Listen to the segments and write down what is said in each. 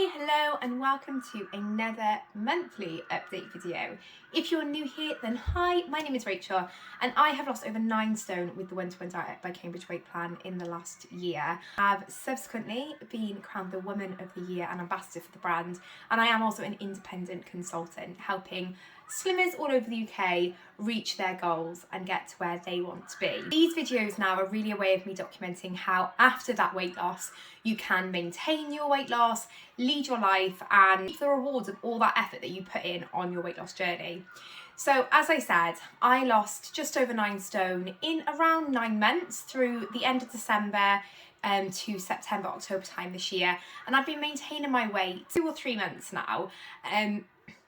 Hi, hello and welcome to another monthly update video. If you're new here, then hi, my name is Rachel and I have lost over 9 stone with the 1-to-1 diet by Cambridge Weight Plan in the last year. I've subsequently been crowned the Woman of the Year and Ambassador for the brand, and I am also an independent consultant helping slimmers all over the UK reach their goals and get to where they want to be. These videos now are really a way of me documenting how after that weight loss you can maintain your weight loss, lead your life and reap the rewards of all that effort that you put in on your weight loss journey. So as I said, I lost just over 9 stone in around 9 months through the end of December to September, October time this year, and I've been maintaining my weight 2 or 3 months now.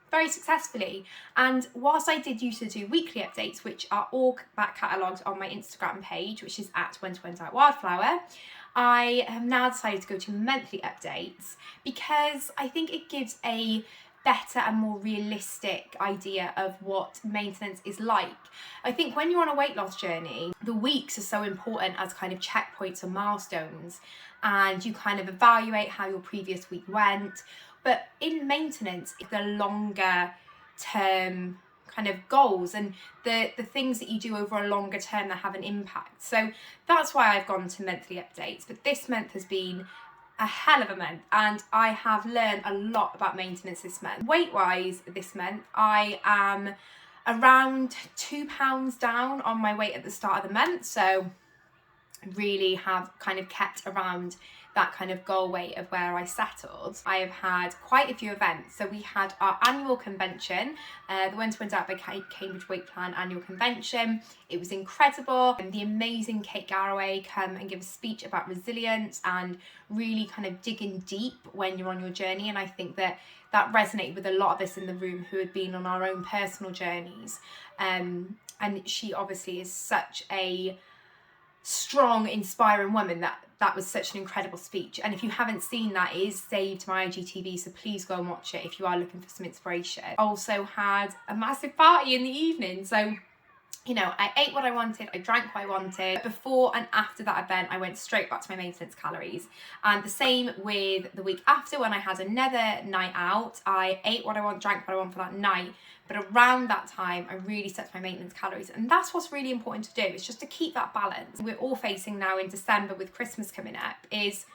Very successfully. And whilst I did used to do weekly updates, which are all back catalogued on my Instagram page, which is at 1-to-1 diet wildflower, I have now decided to go to monthly updates because I think it gives a better and more realistic idea of what maintenance is like. I think when you're on a weight loss journey, the weeks are so important as kind of checkpoints and milestones, and you kind of evaluate how your previous week went. But in maintenance, it's the longer term kind of goals and the things that you do over a longer term that have an impact. So that's why I've gone to monthly updates. But this month has been a hell of a month and I have learned a lot about maintenance this month. Weight wise this month, I am around 2 pounds down on my weight at the start of the month. So I really have kind of kept around that kind of goal weight of where I settled. I have had quite a few events. So we had our annual convention, the 1-to-1 diet by Cambridge Weight Plan annual convention. It was incredible. And the amazing Kate Garraway come and give a speech about resilience and really kind of digging deep when you're on your journey. And I think that resonated with a lot of us in the room who had been on our own personal journeys. And she obviously is such a strong, inspiring woman that was such an incredible speech. And if you haven't seen that, it is saved to my IGTV, so please go and watch it if you are looking for some inspiration. Also had a massive party in the evening, so you know, I ate what I wanted, I drank what I wanted. Before and after that event, I went straight back to my maintenance calories. And the same with the week after when I had another night out. I ate what I want, drank what I want for that night. But around that time, I really set my maintenance calories. And that's what's really important to do, is just to keep that balance. We're all facing now in December with Christmas coming up, is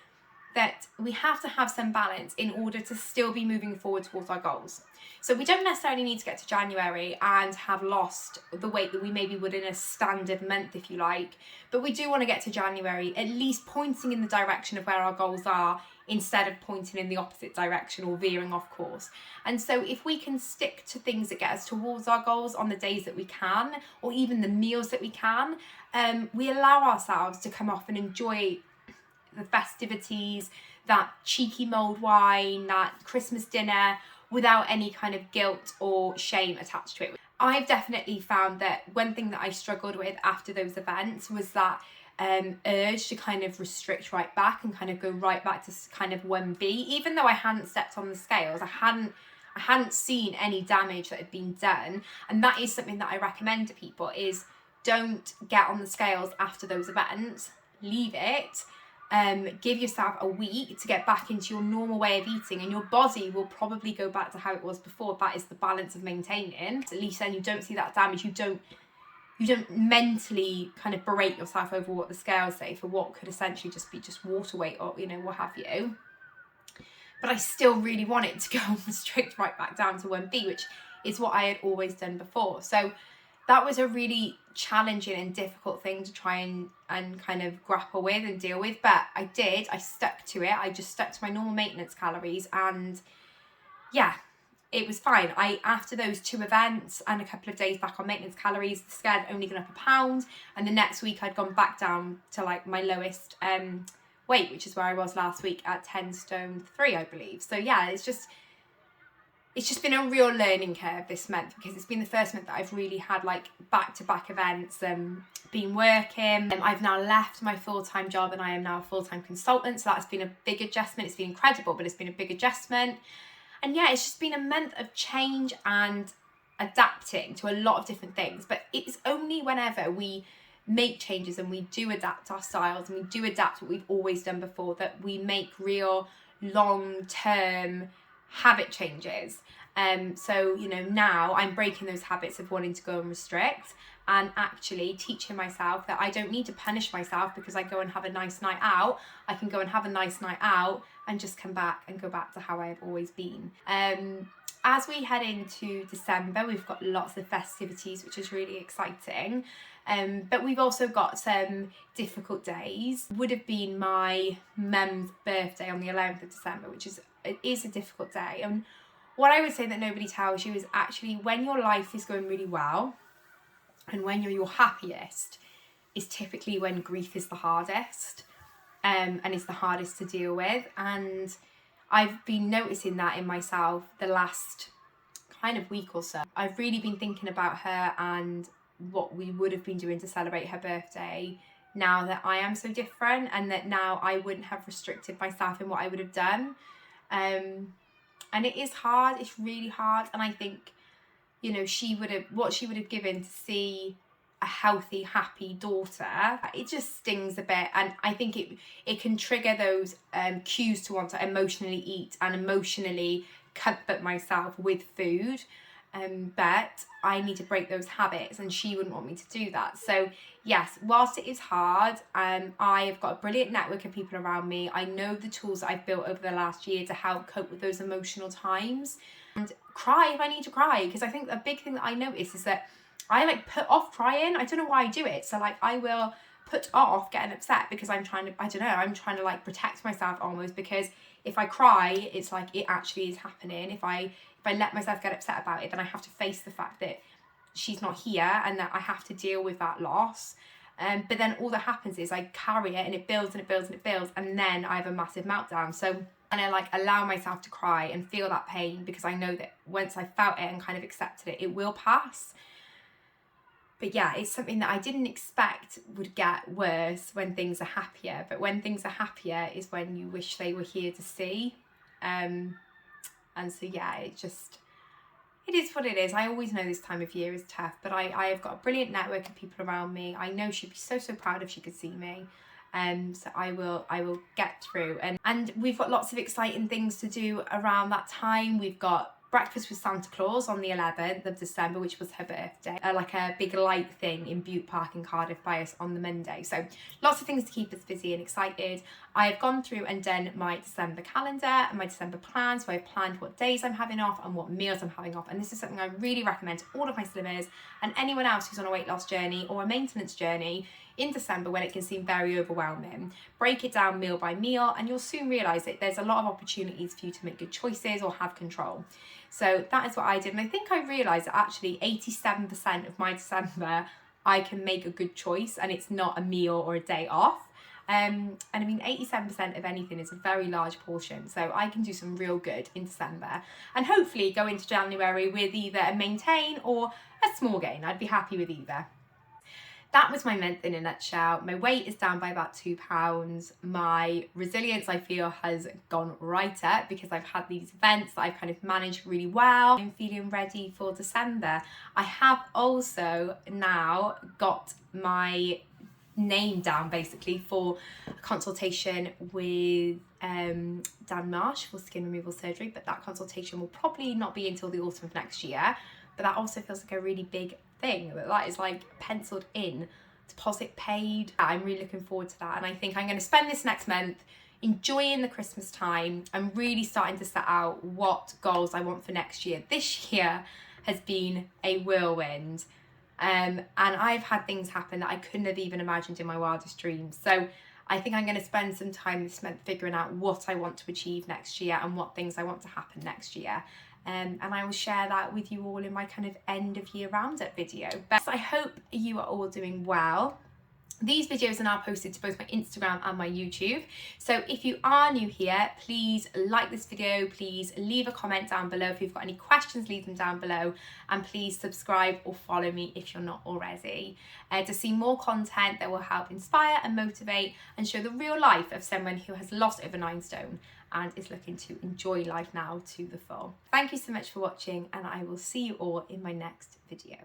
that we have to have some balance in order to still be moving forward towards our goals. So we don't necessarily need to get to January and have lost the weight that we maybe would in a standard month, if you like, but we do want to get to January at least pointing in the direction of where our goals are instead of pointing in the opposite direction or veering off course. And so if we can stick to things that get us towards our goals on the days that we can, or even the meals that we can, we allow ourselves to come off and enjoy the festivities, that cheeky mulled wine, that Christmas dinner, without any kind of guilt or shame attached to it. I've definitely found that one thing that I struggled with after those events was that urge to kind of restrict right back and kind of go right back to kind of 1B, even though I hadn't stepped on the scales. I hadn't seen any damage that had been done, and that is something that I recommend to people, is don't get on the scales after those events, leave it. Give yourself a week to get back into your normal way of eating, and your body will probably go back to how it was before. That is the balance of maintaining. At least then you don't see that damage. You don't mentally kind of berate yourself over what the scales say for what could essentially just be water weight or, you know, what have you. But I still really want it to go restrict right back down to 1B, which is what I had always done before. So that was a really challenging and difficult thing to try and kind of grapple with and deal with. But I stuck to it. I just stuck to my normal maintenance calories, and yeah, it was fine. After those 2 events and a couple of days back on maintenance calories, the scale had only gone up 1 pound, and the next week I'd gone back down to like my lowest weight, which is where I was last week at 10 stone 3, I believe. So yeah, it's just been a real learning curve this month, because it's been the first month that I've really had like back-to-back events, been working. I've now left my full-time job and I am now a full-time consultant, so that's been a big adjustment. It's been incredible, but it's been a big adjustment. And yeah, it's just been a month of change and adapting to a lot of different things. But it's only whenever we make changes and we do adapt our styles and we do adapt what we've always done before that we make real long-term habit changes. So, you know, now I'm breaking those habits of wanting to go and restrict, and actually teaching myself that I don't need to punish myself because I go and have a nice night out. I can go and have a nice night out and just come back and go back to how I've always been. As we head into December, we've got lots of festivities, which is really exciting. But we've also got some difficult days. Would have been my mum's birthday on the 11th of December, which is a difficult day. And what I would say that nobody tells you is actually when your life is going really well and when you're your happiest is typically when grief is the hardest, and it's the hardest to deal with. And I've been noticing that in myself the last kind of week or so. I've really been thinking about her and what we would have been doing to celebrate her birthday now that I am so different, and that now I wouldn't have restricted myself in what I would have done. And it is hard, it's really hard. And I think, you know, what she would have given to see a healthy, happy daughter, it just stings a bit. And I think it can trigger those cues to want to emotionally eat and emotionally comfort myself with food. But I need to break those habits, and she wouldn't want me to do that. So yes, whilst it is hard, I've got a brilliant network of people around me. I know the tools that I've built over the last year to help cope with those emotional times, and cry if I need to cry. Because I think a big thing that I notice is that I like put off crying. I don't know why I do it. So like I will put off getting upset because I'm trying to like protect myself almost, because if I cry, it's like it actually is happening. If I let myself get upset about it, then I have to face the fact that she's not here and that I have to deal with that loss. But then all that happens is I carry it and it builds and it builds and it builds, and then I have a massive meltdown. So and I like allow myself to cry and feel that pain, because I know that once I felt it and kind of accepted it, it will pass. But yeah, it's something that I didn't expect would get worse when things are happier. But when things are happier is when you wish they were here to see. And so yeah, it is what it is. I always know this time of year is tough, but I have got a brilliant network of people around me. I know she'd be so proud if she could see me. So I will get through. And we've got lots of exciting things to do around that time. We've got breakfast with Santa Claus on the 11th of December, which was her birthday, like a big light thing in Butte Park in Cardiff by us on the Monday. So lots of things to keep us busy and excited. I have gone through and done my December calendar and my December plan. So I've planned what days I'm having off and what meals I'm having off. And this is something I really recommend to all of my slimmers and anyone else who's on a weight loss journey or a maintenance journey in December when it can seem very overwhelming. Break it down meal by meal, and you'll soon realise that there's a lot of opportunities for you to make good choices or have control. So that is what I did. And I think I realised that actually 87% of my December, I can make a good choice and it's not a meal or a day off. And I mean, 87% of anything is a very large portion. So I can do some real good in December and hopefully go into January with either a maintain or a small gain. I'd be happy with either. That was my month in a nutshell. My weight is down by about 2 pounds. My resilience, I feel, has gone right up because I've had these events that I've kind of managed really well. I'm feeling ready for December. I have also now got my name down basically for a consultation with Dan Marsh for skin removal surgery, but that consultation will probably not be until the autumn of next year. But that also feels like a really big thing, that is like penciled in, deposit paid. I'm really looking forward to that, and I think I'm going to spend this next month enjoying the Christmas time and really starting to set out what goals I want for next year. This year has been a whirlwind, and I've had things happen that I couldn't have even imagined in my wildest dreams. So I think I'm going to spend some time this month figuring out what I want to achieve next year and what things I want to happen next year. And I will share that with you all in my kind of end of year roundup video. But I hope you are all doing well. These videos are now posted to both my Instagram and my YouTube. So if you are new here, please like this video, please leave a comment down below. If you've got any questions, leave them down below, and please subscribe or follow me if you're not already, to see more content that will help inspire and motivate and show the real life of someone who has lost over 9 stone and is looking to enjoy life now to the full. Thank you so much for watching, and I will see you all in my next video.